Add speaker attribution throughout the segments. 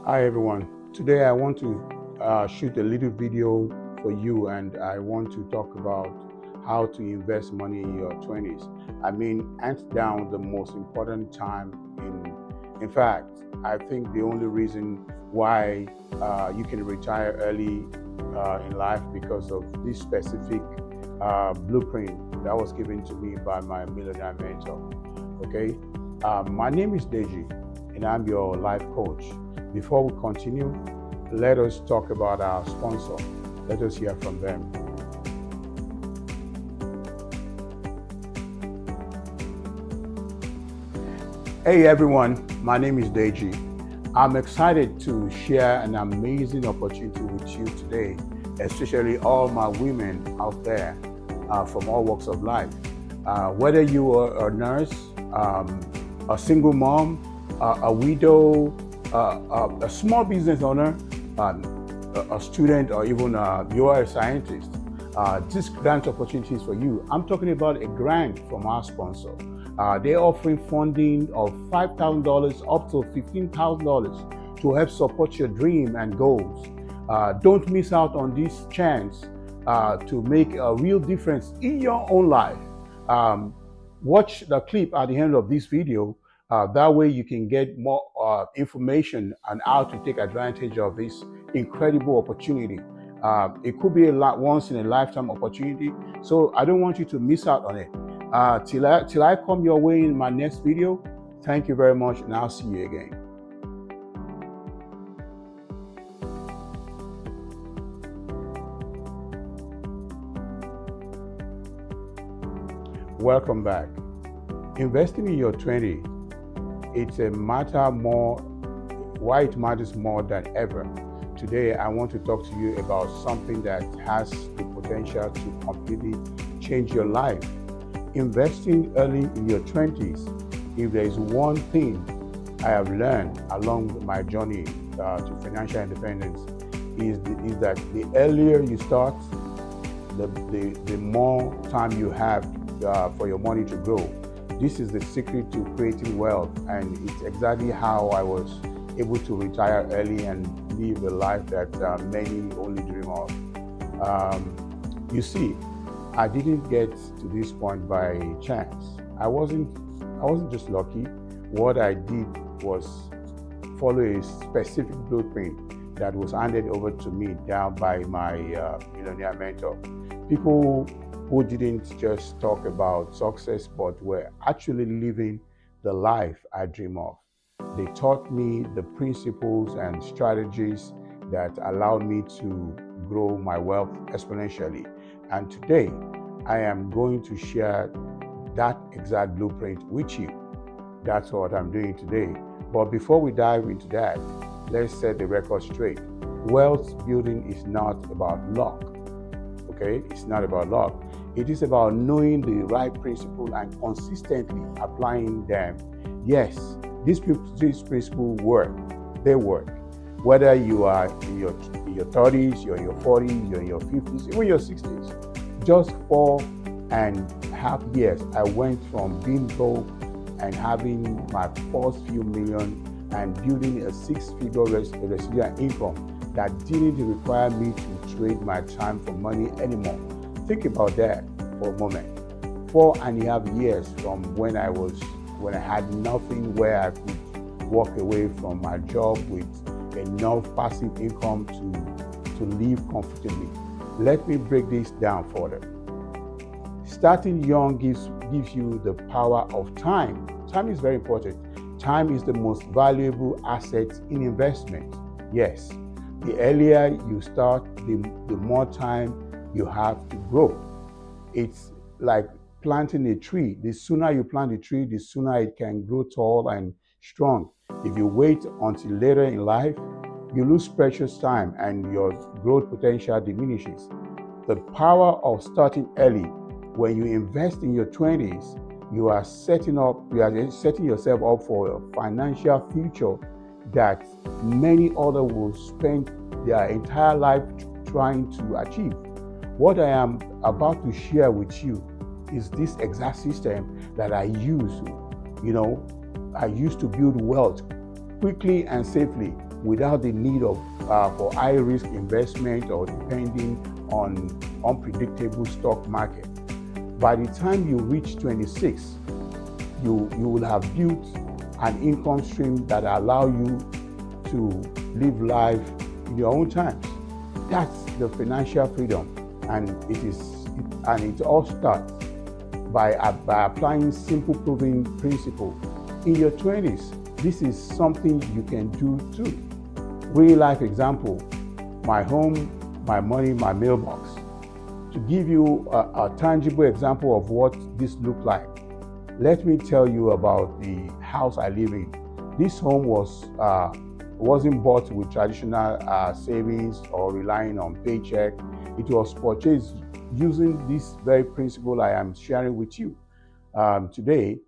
Speaker 1: Hi everyone. Today I want to shoot a little video for you, and I want to talk about how to invest money in your 20s. I mean, hands down, the most important time in fact, I think the only reason why you can retire early in life because of this specific blueprint that was given to me by my millionaire mentor. Okay, my name is Deji, and I'm your life coach. Before we continue, let us talk about our sponsor. Let us hear from them. Hey everyone, my name is Deji. I'm excited to share an amazing opportunity with you today, especially all my women out there from all walks of life. Whether you are a nurse, a single mom, a widow, a small business owner, a student, or even you are a scientist, this grant opportunity is for you. I'm talking about a grant from our sponsor. They're offering funding of $5,000 up to $15,000 to help support your dream and goals. Don't miss out on this chance to make a real difference in your own life. Watch the clip at the end of this video. That way you can get more information on how to take advantage of this incredible opportunity. It could be a once in a lifetime opportunity, so I don't want you to miss out on it. Till I come your way in my next video, thank you very much, and I'll see you again. Welcome back. Investing in your 20s, it's a matter why it matters more than ever. Today, I want to talk to you about something that has the potential to completely change your life. Investing early in your 20s, if there is one thing I have learned along my journey to financial independence, is that the earlier you start, the more time you have for your money to grow. This is the secret to creating wealth, and it's exactly how I was able to retire early and live a life that many only dream of. You see, I didn't get to this point by chance. I wasn't just lucky. What I did was follow a specific blueprint that was handed over to me down by my millionaire mentor. People who didn't just talk about success, but were actually living the life I dream of. They taught me the principles and strategies that allowed me to grow my wealth exponentially. And today, I am going to share that exact blueprint with you. That's what I'm doing today. But before we dive into that, let's set the record straight. Wealth building is not about luck. Okay? It's not about luck. It is about knowing the right principle and consistently applying them. Yes, these principles work. They work. Whether you are in your 30s, you're in your 40s, you're in your 50s, even your 60s. Just 4.5 years, I went from being broke and having my first few million and building a six-figure residual income that didn't require me to trade my time for money anymore. Think about that for a moment. 4.5 years from when I had nothing, where I could walk away from my job with enough passive income to live comfortably. Let me break this down further. Starting young gives you the power of time. Time is very important. Time is the most valuable asset in investment. Yes, the earlier you start, the more time you have to grow. It's like planting a tree. The sooner you plant a tree, the sooner it can grow tall and strong. If you wait until later in life, you lose precious time and your growth potential diminishes. The power of starting early. When you invest in your 20s, you are setting yourself up for a financial future that many others will spend their entire life trying to achieve. What I am about to share with you is this exact system that I use. I used to build wealth quickly and safely without the need of for high risk investment or depending on unpredictable stock market. By the time you reach 26, you will have built an income stream that allow you to live life in your own times. That's the financial freedom, and it all starts by applying simple proven principle. In your 20s, this is something you can do too. Real life example: my home, my money, my mailbox. To give you a tangible example of what this looked like, let me tell you about the house I live in. This home wasn't bought with traditional savings or relying on paycheck. It was purchased using this very principle I am sharing with you today.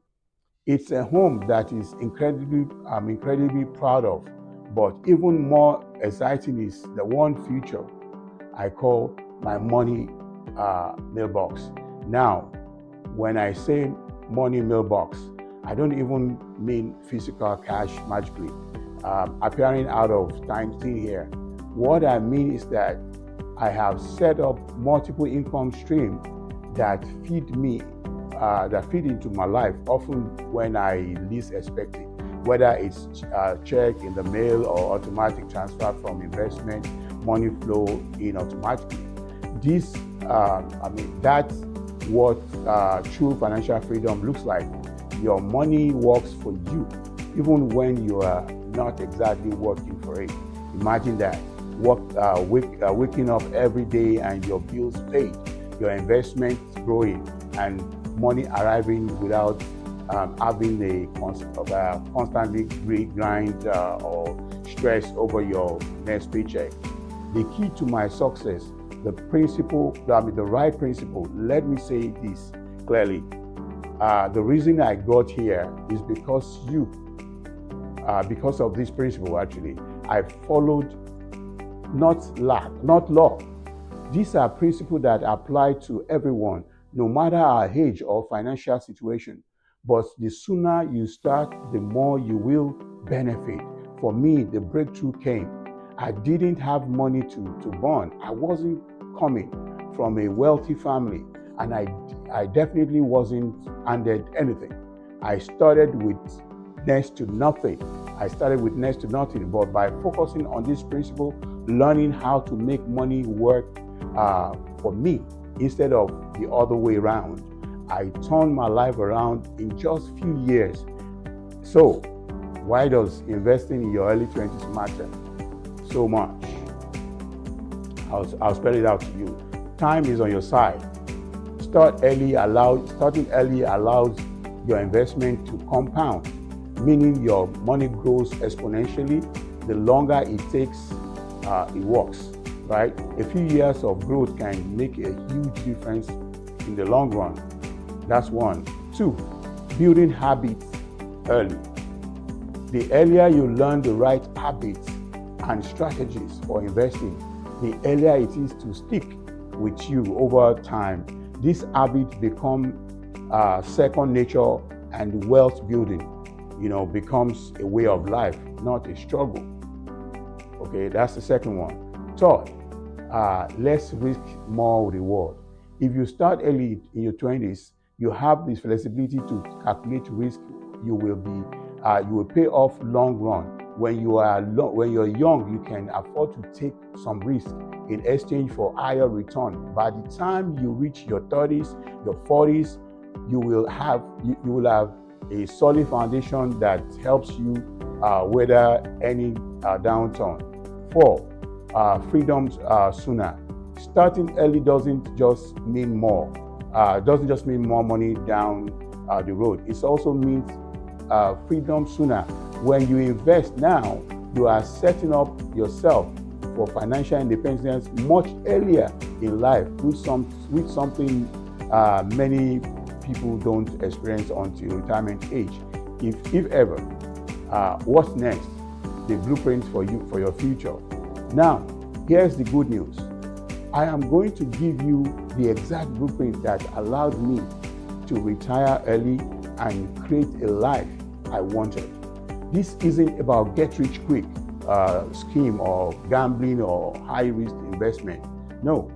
Speaker 1: It's a home that is I'm incredibly proud of, but even more exciting is the one future I call my money mailbox. Now, when I say money mailbox, I don't even mean physical cash magically appearing out of thin here. What I mean is that I have set up multiple income streams that feed into my life, often when I least expect it, whether it's check in the mail or automatic transfer from investment, money flow in automatically. That's what true financial freedom looks like. Your money works for you, even when you are not exactly working for it. Imagine that. Waking up every day and your bills paid, your investments growing, and money arriving without having a constantly grind or stress over your next paycheck. The key to my success, the right principle. Let me say this clearly. The reason I got here is because of this principle. Actually, I followed not law. These are principles that apply to everyone, no matter our age or financial situation. But the sooner you start, the more you will benefit. For me, the breakthrough came. I didn't have money to burn. I wasn't coming from a wealthy family, and I definitely wasn't handed anything. I started with next to nothing. But by focusing on this principle, learning how to make money work for me instead of the other way around, I turned my life around in just a few years. So, why does investing in your early 20s matter so much? I'll spell it out to you. Time is on your side. Starting early allows your investment to compound, meaning your money grows exponentially. The longer it takes, it works, right? A few years of growth can make a huge difference in the long run. That's one. Two, building habits early. The earlier you learn the right habits and strategies for investing, the earlier it is to stick with you over time. This habit become second nature, and wealth building, becomes a way of life, not a struggle. Okay, that's the second one. Third, less risk, more reward. If you start early in your 20s, you have this flexibility to calculate risk. You will pay off long run. When you're young, you can afford to take some risk in exchange for higher return. By the time you reach your 30s, your 40s, you will have a solid foundation that helps you weather any downturn. 4, freedom sooner. Starting early doesn't just mean more money down the road. It also means freedom sooner. When you invest now, you are setting up yourself for financial independence much earlier in life, with something many people don't experience until retirement age, if ever. What's next? The blueprint for your future. Now, here's the good news. I am going to give you the exact blueprint that allowed me to retire early and create a life I wanted. This isn't about get rich quick. scheme or gambling or high-risk investment. No,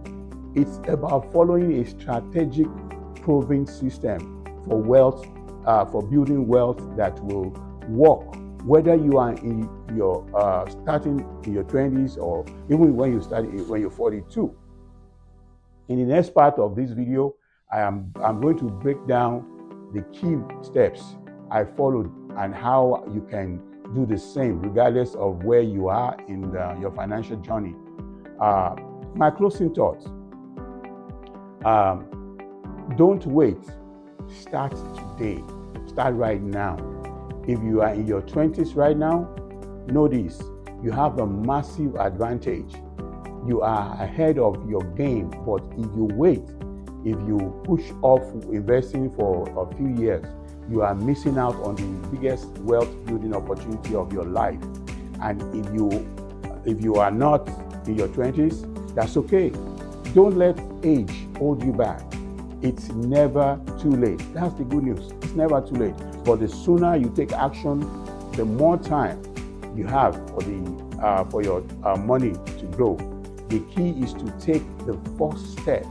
Speaker 1: it's about following a strategic, proven system for wealth, for building wealth that will work, whether you are in your starting in your 20s or even when you're 42. In the next part of this video, I'm going to break down the key steps I followed and how you can do the same regardless of where you are in your financial journey. My closing thoughts: don't wait. Start today. Start right now. If you are in your 20s right now, know this: you have a massive advantage. You are ahead of your game, but if you wait, if you push off investing for a few years, you are missing out on the biggest wealth building opportunity of your life. And if you are not in your 20s, that's okay. Don't let age hold you back. It's never too late. That's the good news. It's never too late. But the sooner you take action, the more time you have for your money to grow. The key is to take the first step.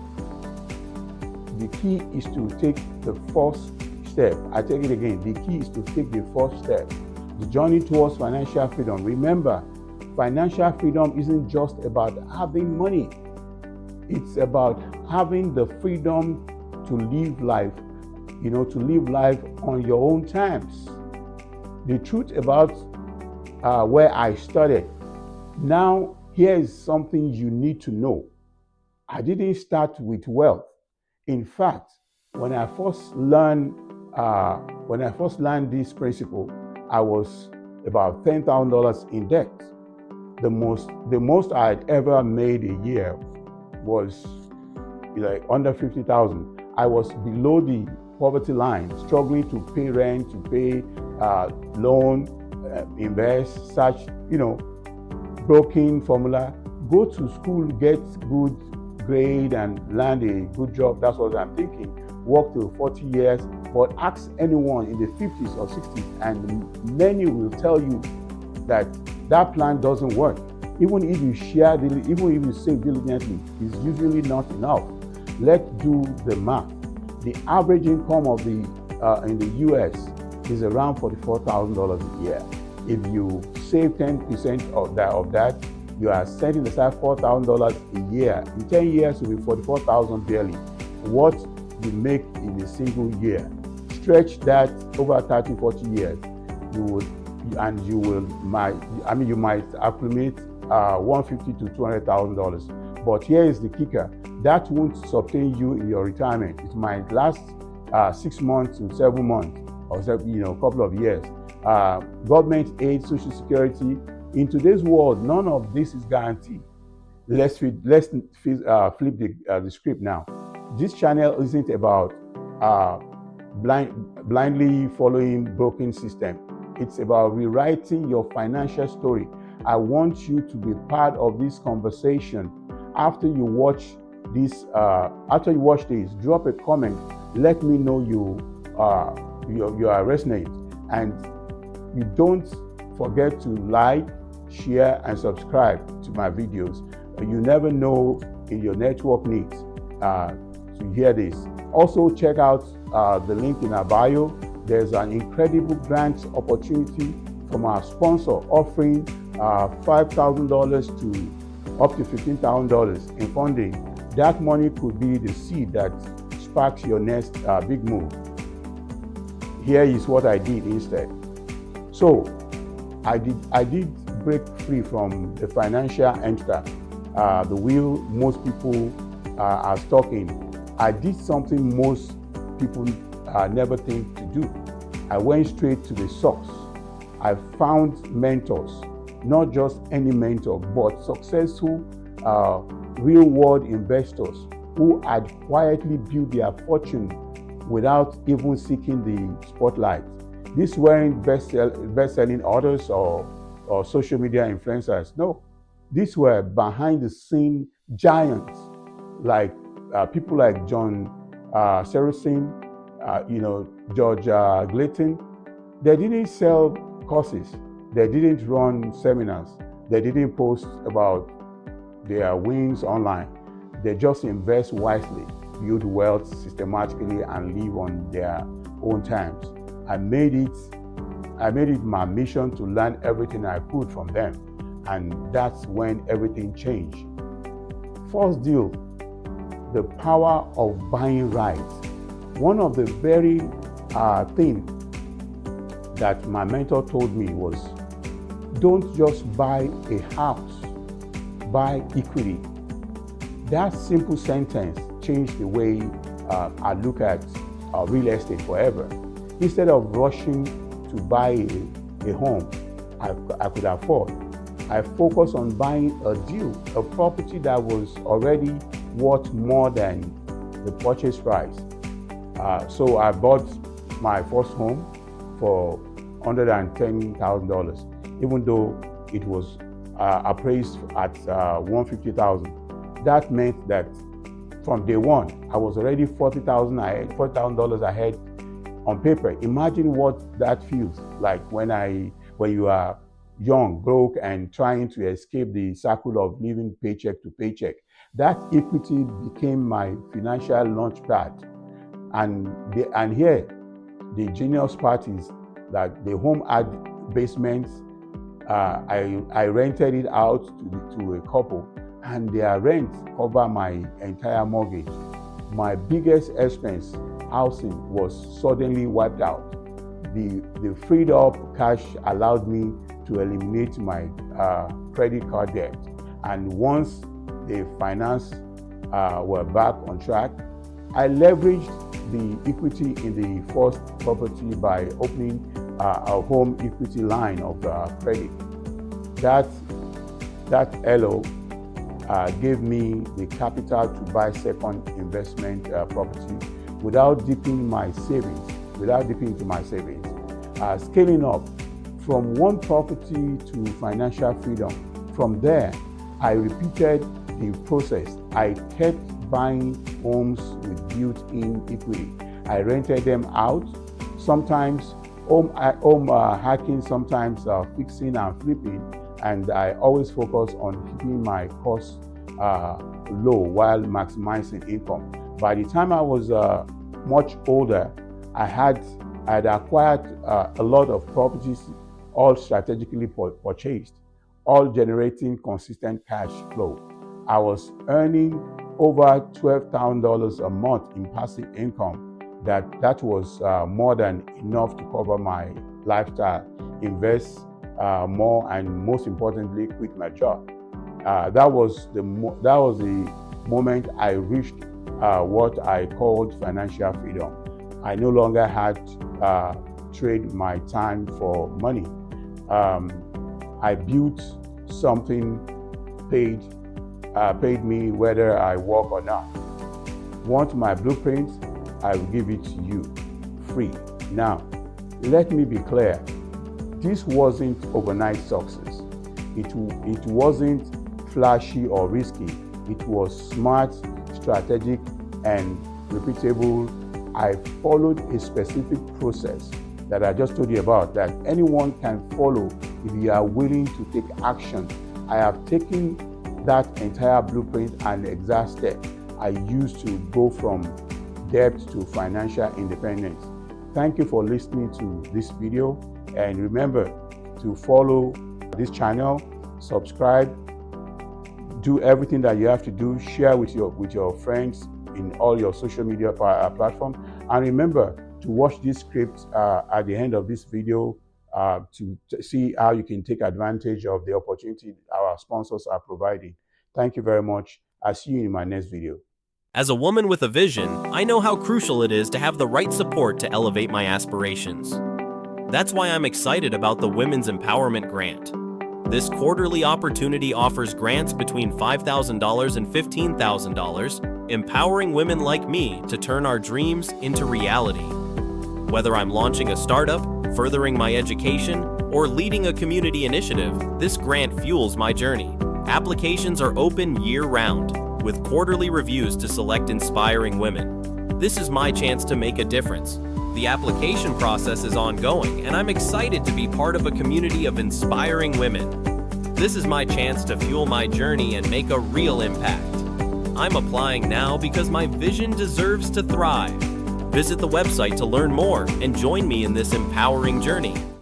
Speaker 1: The key is to take the first step. I take it again. The key is to take the first step. The journey towards financial freedom. Remember, financial freedom isn't just about having money. It's about having the freedom to live life, to live life on your own terms. The truth about where I started. Now, here is something you need to know. I didn't start with wealth. In fact, when I first learned this principle, I was about $10,000 in debt. The most I'd ever made a year was like under $50,000. I was below the poverty line, struggling to pay rent, to pay loan, invest, such, broken formula. Go to school, get good grade, and land a good job. That's what I'm thinking. Work till 40 years. But ask anyone in the 50s or 60s, and many will tell you that plan doesn't work. Even if you save diligently, it's usually not enough. Let's do the math. The average income of in the US is around $44,000 a year. If you save 10% of that, you are setting aside $4,000 a year. In 10 years, it will be $44,000 barely. What you make in a single year, stretch that over 30, 40 years, you might accumulate $150,000 to $200,000. But here is the kicker: that won't sustain you in your retirement. It might last 6 months to 7 months, or a couple of years. Government aid, Social Security. In today's world, none of this is guaranteed. Let's flip the script now. This channel isn't about blindly following broken system. It's about rewriting your financial story. I want you to be part of this conversation. After you watch this, drop a comment. Let me know you are resonating, and you don't forget to like, share, and subscribe to my videos. You never know if your network needs to hear this. Also, check out the link in our bio. There's an incredible grant opportunity from our sponsor offering $5,000 to up to $15,000 in funding. That money could be the seed that sparks your next big move. Here is what I did instead. So I did break free from the financial hamster, the wheel most people are stuck in. I did something most people never think to do. I went straight to the source. I found mentors, not just any mentor, but successful real-world investors who had quietly built their fortune without even seeking the spotlight. These weren't best-selling authors or social media influencers. No, these were behind-the-scene giants, like people like John Serosin, George Glayton. They didn't sell courses. They didn't run seminars. They didn't post about their wins online. They just invest wisely, build wealth systematically, and live on their own terms. I made it my mission to learn everything I could from them, and that's when everything changed. First deal, the power of buying right. One of the very things that my mentor told me was, don't just buy a house, buy equity. That simple sentence changed the way I look at real estate forever. Instead of rushing to buy a home I could afford, I focused on buying a deal, a property that was already worth more than the purchase price. So I bought my first home for $110,000, even though it was appraised at $150,000. That meant that from day one, I was already $40,000 ahead on paper. Imagine what that feels like when you are young, broke, and trying to escape the circle of living paycheck to paycheck. That equity became my financial launch pad. And here, the genius part is that the home had basements. I rented it out to a couple, and their rent covered my entire mortgage. My biggest expense, housing, was suddenly wiped out. The freed up cash allowed me to eliminate my credit card debt. And once the finance were back on track, I leveraged the equity in the first property by opening a home equity line of credit. That LO gave me the capital to buy second investment property without dipping into my savings. Scaling up from one property to financial freedom. From there, I repeated the process. I kept buying homes with built-in equity. I rented them out, sometimes home hacking, sometimes fixing and flipping, and I always focus on keeping my costs low while maximizing income. By the time I was much older, I had acquired a lot of properties, all strategically purchased, all generating consistent cash flow. I was earning over $12,000 a month in passive income. That was more than enough to cover my lifestyle, invest more, and most importantly, quit my job. That was the moment I reached what I called financial freedom. I no longer had trade my time for money. I built something paid me whether I work or not. Want my blueprint? I will give it to you free. Now, let me be clear. This wasn't overnight success. It wasn't flashy or risky. It was smart, strategic, and repeatable. I followed a specific process that I just told you about that anyone can follow if you are willing to take action. I have taken that entire blueprint and exact step I used to go from debt to financial independence. Thank you for listening to this video, and remember to follow this channel, subscribe, do everything that you have to do, share with your friends in all your social media platforms, and remember to watch this script at the end of this video to see how you can take advantage of the opportunity our sponsors are providing. Thank you very much. I'll see you in my next video.
Speaker 2: As a woman with a vision, I know how crucial it is to have the right support to elevate my aspirations. That's why I'm excited about the Women's Empowerment Grant. This quarterly opportunity offers grants between $5,000 and $15,000, empowering women like me to turn our dreams into reality. Whether I'm launching a startup, furthering my education, or leading a community initiative, this grant fuels my journey. Applications are open year-round, with quarterly reviews to select inspiring women. This is my chance to make a difference. The application process is ongoing, and I'm excited to be part of a community of inspiring women. This is my chance to fuel my journey and make a real impact. I'm applying now because my vision deserves to thrive. Visit the website to learn more and join me in this empowering journey.